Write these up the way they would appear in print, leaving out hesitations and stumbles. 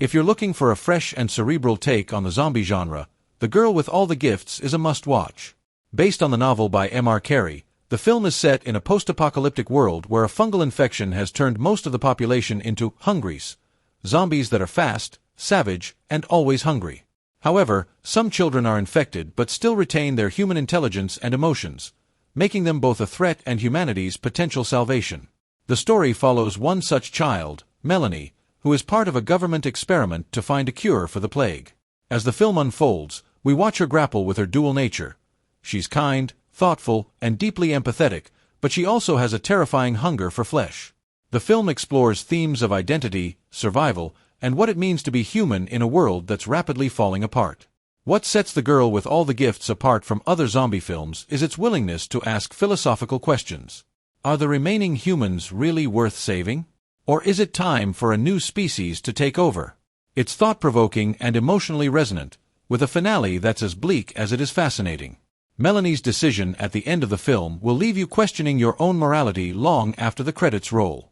If you're looking for a fresh and cerebral take on the zombie genre, The Girl with All the Gifts is a must-watch. Based on the novel by M.R. Carey, the film is set in a post-apocalyptic world where a fungal infection has turned most of the population into hungries, zombies that are fast, savage, and always hungry. However, some children are infected but still retain their human intelligence and emotions, making them both a threat and humanity's potential salvation. The story follows one such child, Melanie, who is part of a government experiment to find a cure for the plague. As the film unfolds, we watch her grapple with her dual nature. She's kind, thoughtful, and deeply empathetic, but she also has a terrifying hunger for flesh. The film explores themes of identity, survival, and what it means to be human in a world that's rapidly falling apart. What sets The Girl with All the Gifts apart from other zombie films is its willingness to ask philosophical questions. Are the remaining humans really worth saving? Or is it time for a new species to take over? It's thought-provoking and emotionally resonant, with a finale that's as bleak as it is fascinating. Melanie's decision at the end of the film will leave you questioning your own morality long after the credits roll.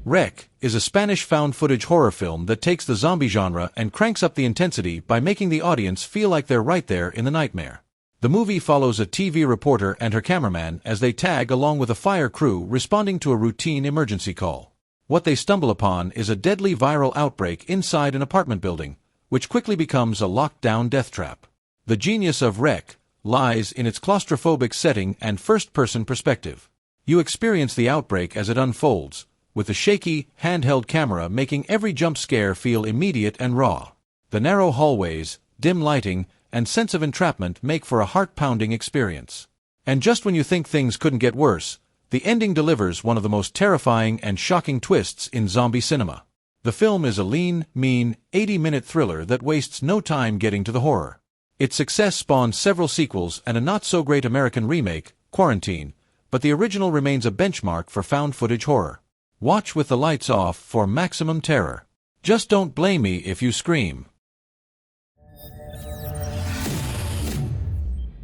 Rec is a Spanish found-footage horror film that takes the zombie genre and cranks up the intensity by making the audience feel like they're right there in the nightmare. The movie follows a TV reporter and her cameraman as they tag along with a fire crew responding to a routine emergency call. What they stumble upon is a deadly viral outbreak inside an apartment building, which quickly becomes a locked-down death trap. The genius of Rec lies in its claustrophobic setting and first-person perspective. You experience the outbreak as it unfolds, with the shaky, handheld camera making every jump scare feel immediate and raw. The narrow hallways, dim lighting, and sense of entrapment make for a heart-pounding experience. And just when you think things couldn't get worse, the ending delivers one of the most terrifying and shocking twists in zombie cinema. The film is a lean, mean, 80-minute thriller that wastes no time getting to the horror. Its success spawned several sequels and a not-so-great American remake, Quarantine, but the original remains a benchmark for found-footage horror. Watch with the lights off for maximum terror. Just don't blame me if you scream.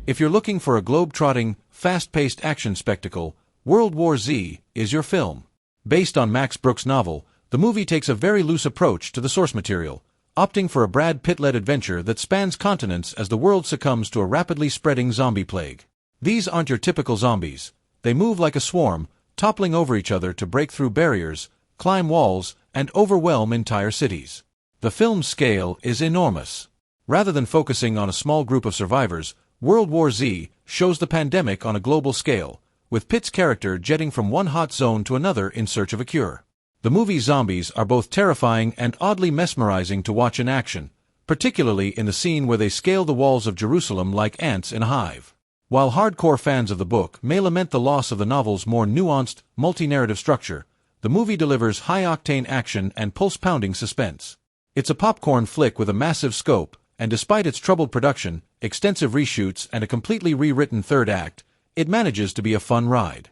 If you're looking for a globe-trotting, fast-paced action spectacle, World War Z is your film. Based on Max Brooks' novel, the movie takes a very loose approach to the source material, opting for a Brad Pitt-led adventure that spans continents as the world succumbs to a rapidly spreading zombie plague. These aren't your typical zombies. They move like a swarm, toppling over each other to break through barriers, climb walls, and overwhelm entire cities. The film's scale is enormous. Rather than focusing on a small group of survivors, World War Z shows the pandemic on a global scale, with Pitt's character jetting from one hot zone to another in search of a cure. The movie's zombies are both terrifying and oddly mesmerizing to watch in action, particularly in the scene where they scale the walls of Jerusalem like ants in a hive. While hardcore fans of the book may lament the loss of the novel's more nuanced, multi-narrative structure, the movie delivers high-octane action and pulse-pounding suspense. It's a popcorn flick with a massive scope, and despite its troubled production, extensive reshoots, and a completely rewritten third act, it manages to be a fun ride.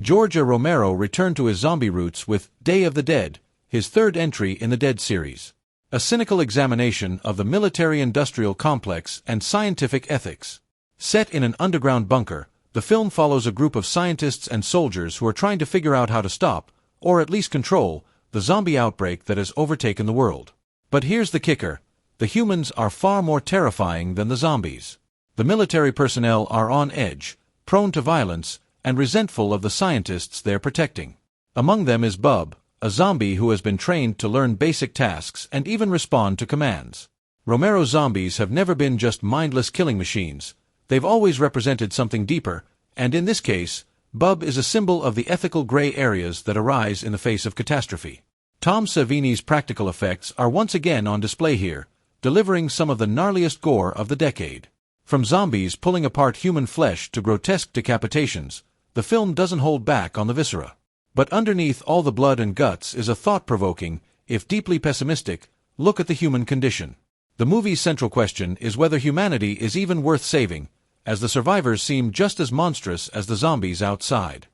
George Romero returned to his zombie roots with Day of the Dead, his third entry in the Dead series. A cynical examination of the military-industrial complex and scientific ethics. Set in an underground bunker, the film follows a group of scientists and soldiers who are trying to figure out how to stop, or at least control, the zombie outbreak that has overtaken the world. But here's the kicker: the humans are far more terrifying than the zombies. The military personnel are on edge, prone to violence, and resentful of the scientists they're protecting. Among them is Bub, a zombie who has been trained to learn basic tasks and even respond to commands. Romero's zombies have never been just mindless killing machines. They've always represented something deeper, and in this case, Bub is a symbol of the ethical gray areas that arise in the face of catastrophe. Tom Savini's practical effects are once again on display here, delivering some of the gnarliest gore of the decade. From zombies pulling apart human flesh to grotesque decapitations, the film doesn't hold back on the viscera. But underneath all the blood and guts is a thought-provoking, if deeply pessimistic, look at the human condition. The movie's central question is whether humanity is even worth saving, as the survivors seem just as monstrous as the zombies outside.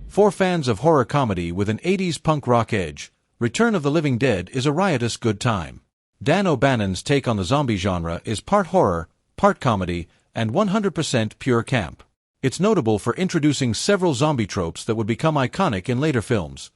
For fans of horror comedy with an 80s punk rock edge, Return of the Living Dead is a riotous good time. Dan O'Bannon's take on the zombie genre is part horror, part comedy, and 100% pure camp. It's notable for introducing several zombie tropes that would become iconic in later films.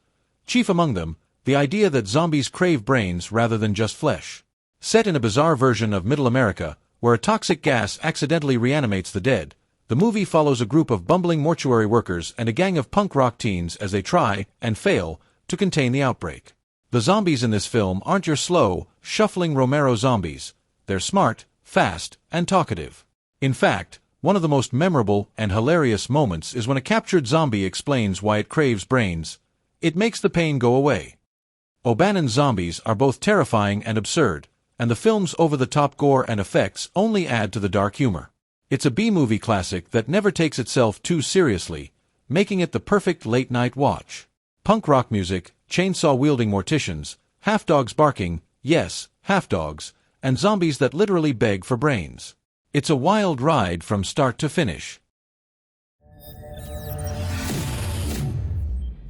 Chief among them, the idea that zombies crave brains rather than just flesh. Set in a bizarre version of Middle America, where a toxic gas accidentally reanimates the dead, the movie follows a group of bumbling mortuary workers and a gang of punk rock teens as they try, and fail, to contain the outbreak. The zombies in this film aren't your slow, shuffling Romero zombies. They're smart, fast, and talkative. In fact, one of the most memorable and hilarious moments is when a captured zombie explains why it craves brains. It makes the pain go away. O'Bannon's zombies are both terrifying and absurd, and the film's over-the-top gore and effects only add to the dark humor. It's a B-movie classic that never takes itself too seriously, making it the perfect late-night watch. Punk rock music, chainsaw-wielding morticians, half-dogs barking, yes, half-dogs, and zombies that literally beg for brains. It's a wild ride from start to finish.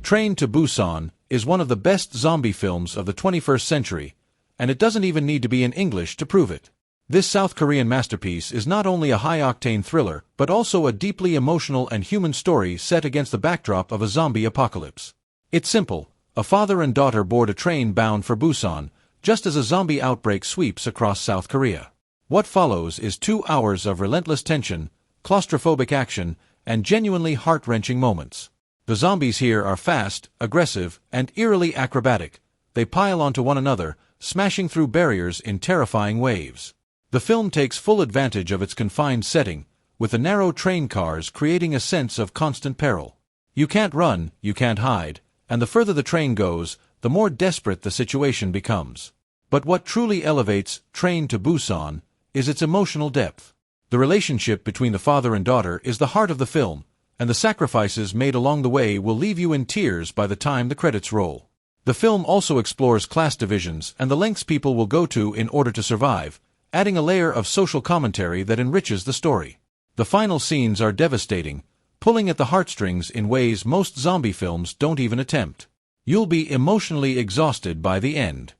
Train to Busan is one of the best zombie films of the 21st century, and it doesn't even need to be in English to prove it. This South Korean masterpiece is not only a high-octane thriller, but also a deeply emotional and human story set against the backdrop of a zombie apocalypse. It's simple. A father and daughter board a train bound for Busan, just as a zombie outbreak sweeps across South Korea. What follows is 2 hours of relentless tension, claustrophobic action, and genuinely heart-wrenching moments. The zombies here are fast, aggressive, and eerily acrobatic. They pile onto one another, smashing through barriers in terrifying waves. The film takes full advantage of its confined setting, with the narrow train cars creating a sense of constant peril. You can't run, you can't hide, and the further the train goes, the more desperate the situation becomes. But what truly elevates Train to Busan is its emotional depth. The relationship between the father and daughter is the heart of the film, and the sacrifices made along the way will leave you in tears by the time the credits roll. The film also explores class divisions and the lengths people will go to in order to survive, adding a layer of social commentary that enriches the story. The final scenes are devastating, pulling at the heartstrings in ways most zombie films don't even attempt. You'll be emotionally exhausted by the end.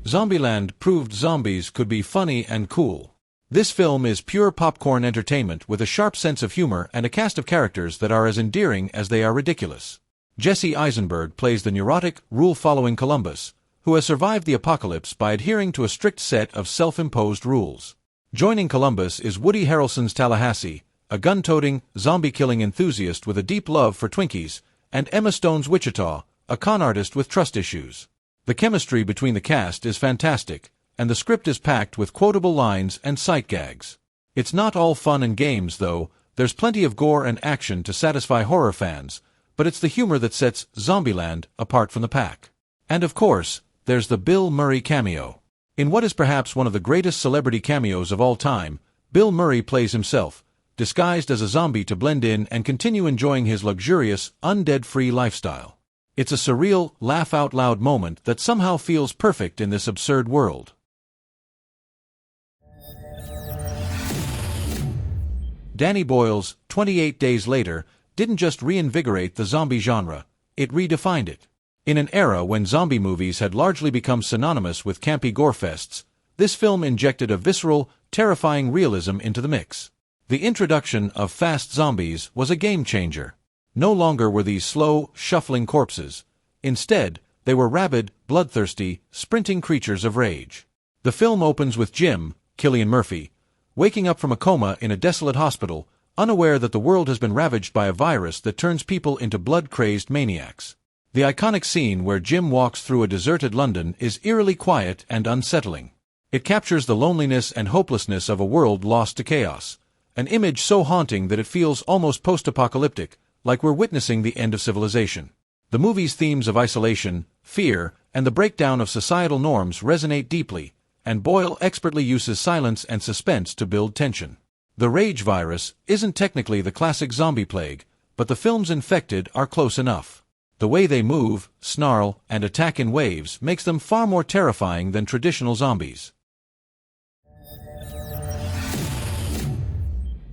Zombieland proved zombies could be funny and cool. This film is pure popcorn entertainment with a sharp sense of humor and a cast of characters that are as endearing as they are ridiculous. Jesse Eisenberg plays the neurotic, rule-following Columbus, who has survived the apocalypse by adhering to a strict set of self-imposed rules. Joining Columbus is Woody Harrelson's Tallahassee, a gun-toting, zombie-killing enthusiast with a deep love for Twinkies, and Emma Stone's Wichita, a con artist with trust issues. The chemistry between the cast is fantastic, and the script is packed with quotable lines and sight gags. It's not all fun and games, though. There's plenty of gore and action to satisfy horror fans, but it's the humor that sets Zombieland apart from the pack. And of course, there's the Bill Murray cameo. In what is perhaps one of the greatest celebrity cameos of all time, Bill Murray plays himself, disguised as a zombie to blend in and continue enjoying his luxurious, undead-free lifestyle. It's a surreal, laugh-out-loud moment that somehow feels perfect in this absurd world. Danny Boyle's 28 Days Later didn't just reinvigorate the zombie genre, it redefined it. In an era when zombie movies had largely become synonymous with campy gorefests, this film injected a visceral, terrifying realism into the mix. The introduction of fast zombies was a game-changer. No longer were these slow, shuffling corpses. Instead, they were rabid, bloodthirsty, sprinting creatures of rage. The film opens with Jim, Cillian Murphy, waking up from a coma in a desolate hospital, unaware that the world has been ravaged by a virus that turns people into blood-crazed maniacs. The iconic scene where Jim walks through a deserted London is eerily quiet and unsettling. It captures the loneliness and hopelessness of a world lost to chaos, an image so haunting that it feels almost post-apocalyptic, like we're witnessing the end of civilization. The movie's themes of isolation, fear, and the breakdown of societal norms resonate deeply, and Boyle expertly uses silence and suspense to build tension. The rage virus isn't technically the classic zombie plague, but the film's infected are close enough. The way they move, snarl, and attack in waves makes them far more terrifying than traditional zombies.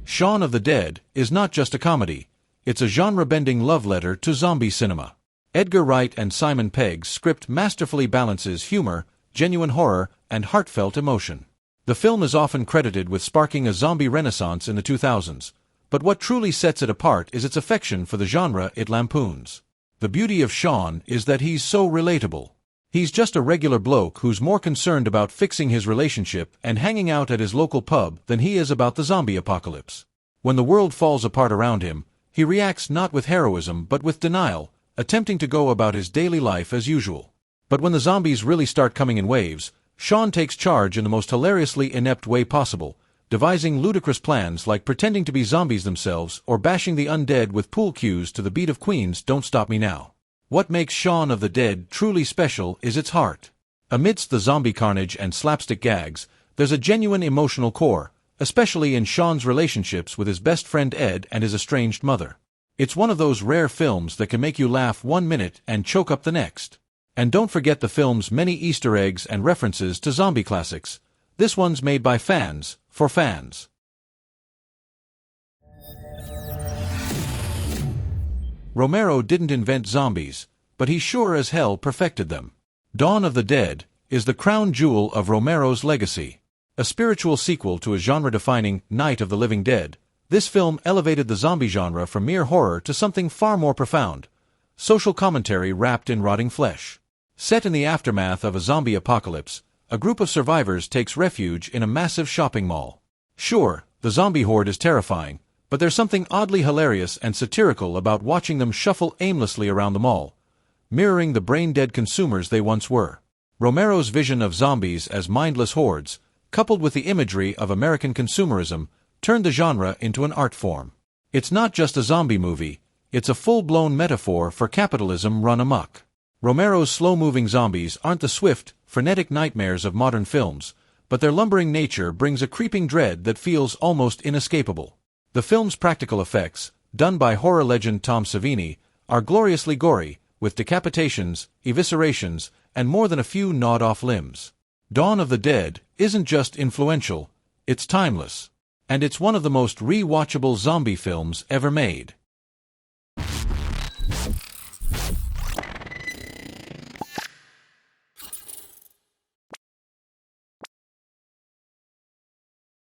Shaun of the Dead is not just a comedy, it's a genre-bending love letter to zombie cinema. Edgar Wright and Simon Pegg's script masterfully balances humor, genuine horror, and heartfelt emotion. The film is often credited with sparking a zombie renaissance in the 2000s, but what truly sets it apart is its affection for the genre it lampoons. The beauty of Shaun is that he's so relatable. He's just a regular bloke who's more concerned about fixing his relationship and hanging out at his local pub than he is about the zombie apocalypse. When the world falls apart around him, he reacts not with heroism but with denial, attempting to go about his daily life as usual. But when the zombies really start coming in waves, Shaun takes charge in the most hilariously inept way possible, devising ludicrous plans like pretending to be zombies themselves or bashing the undead with pool cues to the beat of Queen's Don't Stop Me Now. What makes Shaun of the Dead truly special is its heart. Amidst the zombie carnage and slapstick gags, there's a genuine emotional core, especially in Shaun's relationships with his best friend Ed and his estranged mother. It's one of those rare films that can make you laugh 1 minute and choke up the next. And don't forget the film's many Easter eggs and references to zombie classics. This one's made by fans, for fans. Romero didn't invent zombies, but he sure as hell perfected them. Dawn of the Dead is the crown jewel of Romero's legacy. A spiritual sequel to a genre-defining Night of the Living Dead, this film elevated the zombie genre from mere horror to something far more profound, social commentary wrapped in rotting flesh. Set in the aftermath of a zombie apocalypse, a group of survivors takes refuge in a massive shopping mall. Sure, the zombie horde is terrifying, but there's something oddly hilarious and satirical about watching them shuffle aimlessly around the mall, mirroring the brain-dead consumers they once were. Romero's vision of zombies as mindless hordes, coupled with the imagery of American consumerism, turned the genre into an art form. It's not just a zombie movie, it's a full-blown metaphor for capitalism run amok. Romero's slow-moving zombies aren't the swift, frenetic nightmares of modern films, but their lumbering nature brings a creeping dread that feels almost inescapable. The film's practical effects, done by horror legend Tom Savini, are gloriously gory, with decapitations, eviscerations, and more than a few gnawed-off limbs. Dawn of the Dead isn't just influential, it's timeless. And it's one of the most re-watchable zombie films ever made.